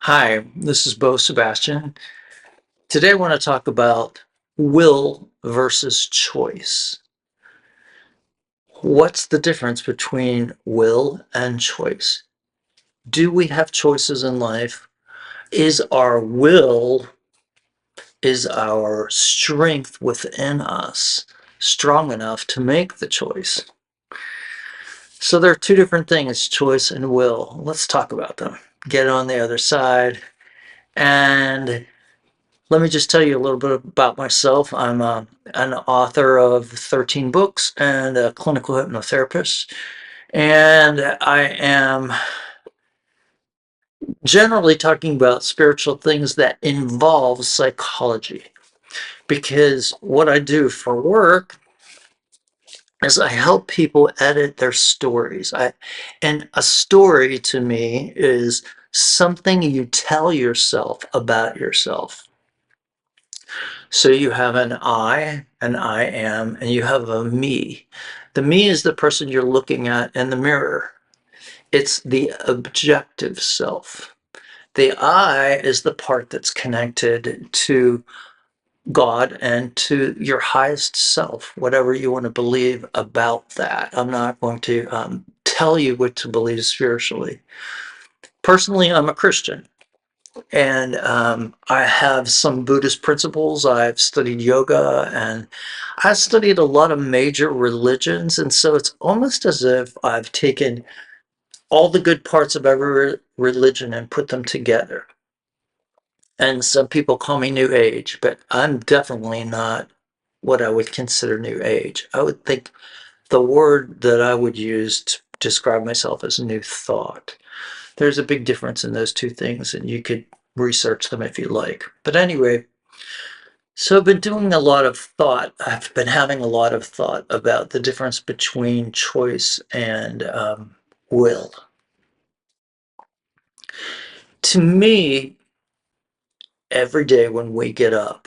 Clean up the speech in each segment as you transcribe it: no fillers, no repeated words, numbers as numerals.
Hi, this is Sebastian. Today I want to talk about will versus choice. What's the difference between will and choice? Do we have choices in life? Is our will, is our strength within us strong enough to make the choice? So there are two different things, choice and will. Let's talk about them. Get on the other side. And let me just tell you a little bit about myself. I'm an author of 13 books and a clinical hypnotherapist. And I am generally talking about spiritual things that involve psychology. Because what I do for work is I help people edit their stories. And a story to me is something you tell yourself about yourself. So you have an I am, and you have a me. The me is the person you're looking at in the mirror. It's the objective self. The I is the part that's connected to God and to your highest self, whatever you want to believe about that. I'm not going to tell you what to believe spiritually. Personally, I'm a Christian. And I have some Buddhist principles. I've studied yoga and I studied a lot of major religions. And so it's almost as if I've taken all the good parts of every religion and put them together. And some people call me New Age, but I'm definitely not what I would consider New Age. I would think the word that I would use to describe myself as New Thought. There's a big difference in those two things, and you could research them if you like. But anyway, so I've been doing a lot of thought. I've been having a lot of thought about the difference between choice and will. To me, every day when we get up,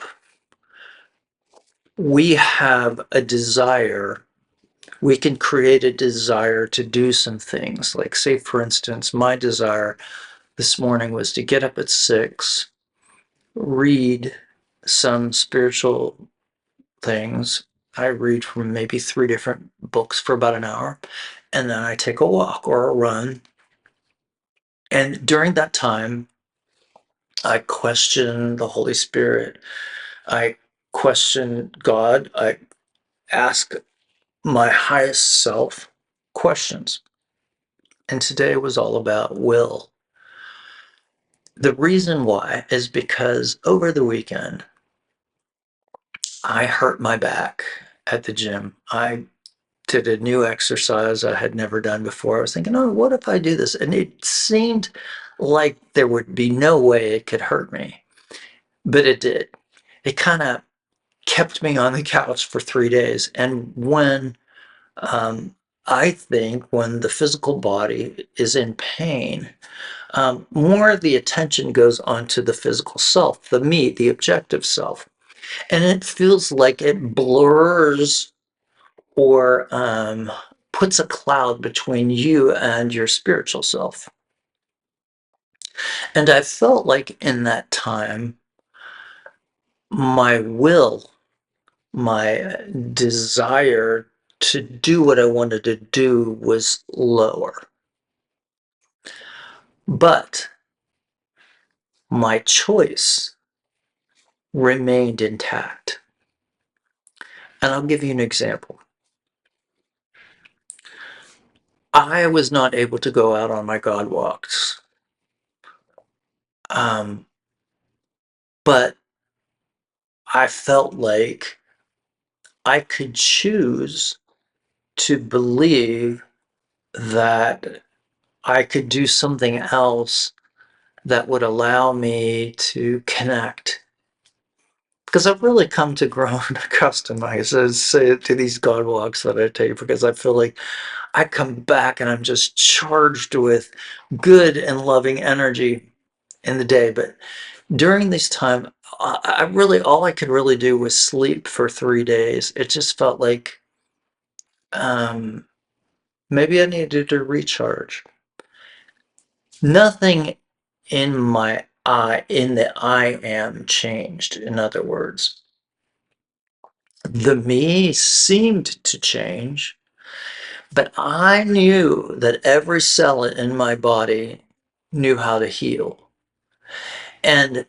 we have a desire. We can create a desire to do some things. Like, say, for instance, my desire this morning was to get up at 6, read some spiritual things. I read from maybe 3 different books for about an hour, and then I take a walk or a run. And during that time, I question the Holy Spirit. I question God. I ask my highest self questions. And today was all about will. The reason why is because over the weekend, I hurt my back at the gym. I did a new exercise I had never done before. I was thinking, oh, what if I do this? And it seemed like there would be no way it could hurt me, but it did. It kind of kept me on the couch for 3 days. And um, I think when the physical body is in pain, more of the attention goes onto the physical self, the me, the objective self. And it feels like it blurs or puts a cloud between you and your spiritual self. And I felt like in that time, my will, my desire to do what I wanted to do was lower. But my choice remained intact. And I'll give you an example. I was not able to go out on my God walks. Um, but I felt like I could choose to believe that I could do something else that would allow me to connect. Because I've really come to grow accustomed, I say, to these God walks that I take, because I feel like I come back and I'm just charged with good and loving energy in the day. But during this time, I really, all I could really do was sleep for 3 days. It just felt like um, maybe I needed to recharge. Nothing in the I am changed. In other words, the me seemed to change, but I knew that every cell in my body knew how to heal. And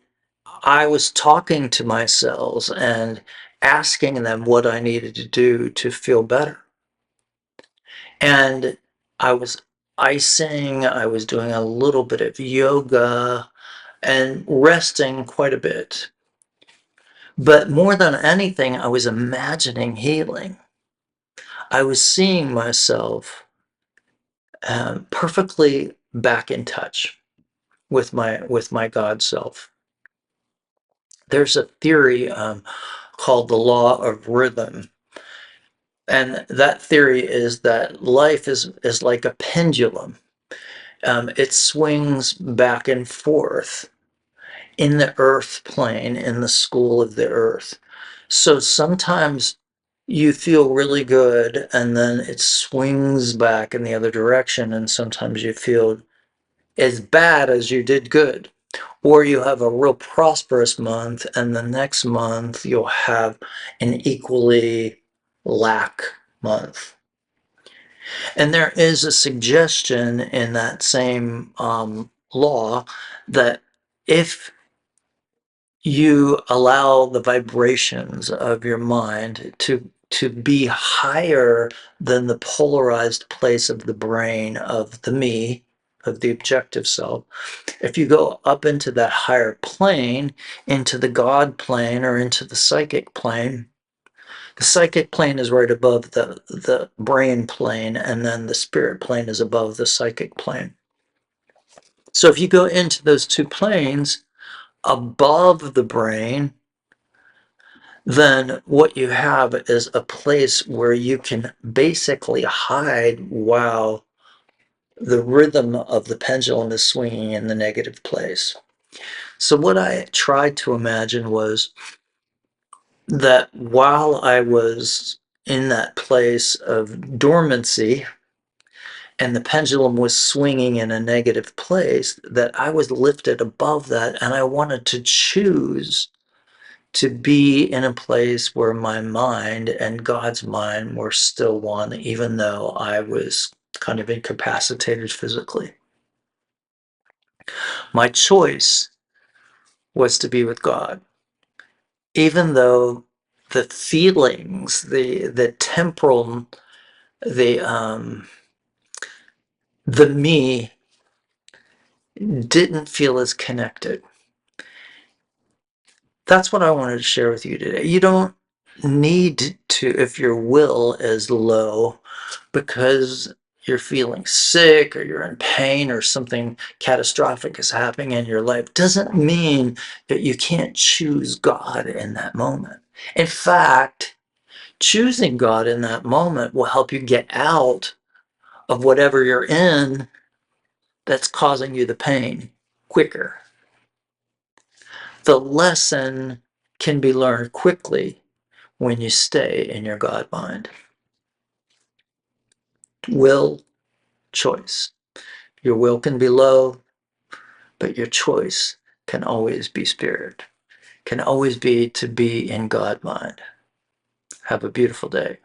I was talking to my cells and asking them what I needed to do to feel better. And I was icing, I was doing a little bit of yoga and resting quite a bit. But more than anything, I was imagining healing. I was seeing myself perfectly back in touch with my God self. There's a theory called the law of rhythm, and that theory is that life is like a pendulum. It swings back and forth in the earth plane, in the school of the earth. So sometimes you feel really good and then it swings back in the other direction, and sometimes you feel as bad as you did good. Or you have a real prosperous month, and the next month you'll have an equally lack month. And there is a suggestion in that same law that if you allow the vibrations of your mind to be higher than the polarized place of the brain of the me, of the objective self, if you go up into that higher plane, into the God plane or into the psychic plane, the psychic plane is right above the brain plane, and then the spirit plane is above the psychic plane. So if you go into those two planes above the brain, then what you have is a place where you can basically hide while the rhythm of the pendulum is swinging in the negative place. So what I tried to imagine was that while I was in that place of dormancy and the pendulum was swinging in a negative place, that I was lifted above that, and I wanted to choose to be in a place where my mind and God's mind were still one, even though I was kind of incapacitated physically. My choice was to be with God, even though the feelings, the temporal, the the me didn't feel as connected. That's what I wanted to share with you today. You don't need to, if your will is low because you're feeling sick or you're in pain or something catastrophic is happening in your life, doesn't mean that you can't choose God in that moment. In fact, choosing God in that moment will help you get out of whatever you're in that's causing you the pain quicker. The lesson can be learned quickly when you stay in your God mind. Will, choice. Your will can be low, but your choice can always be spirit, can always be to be in God mind. Have a beautiful day.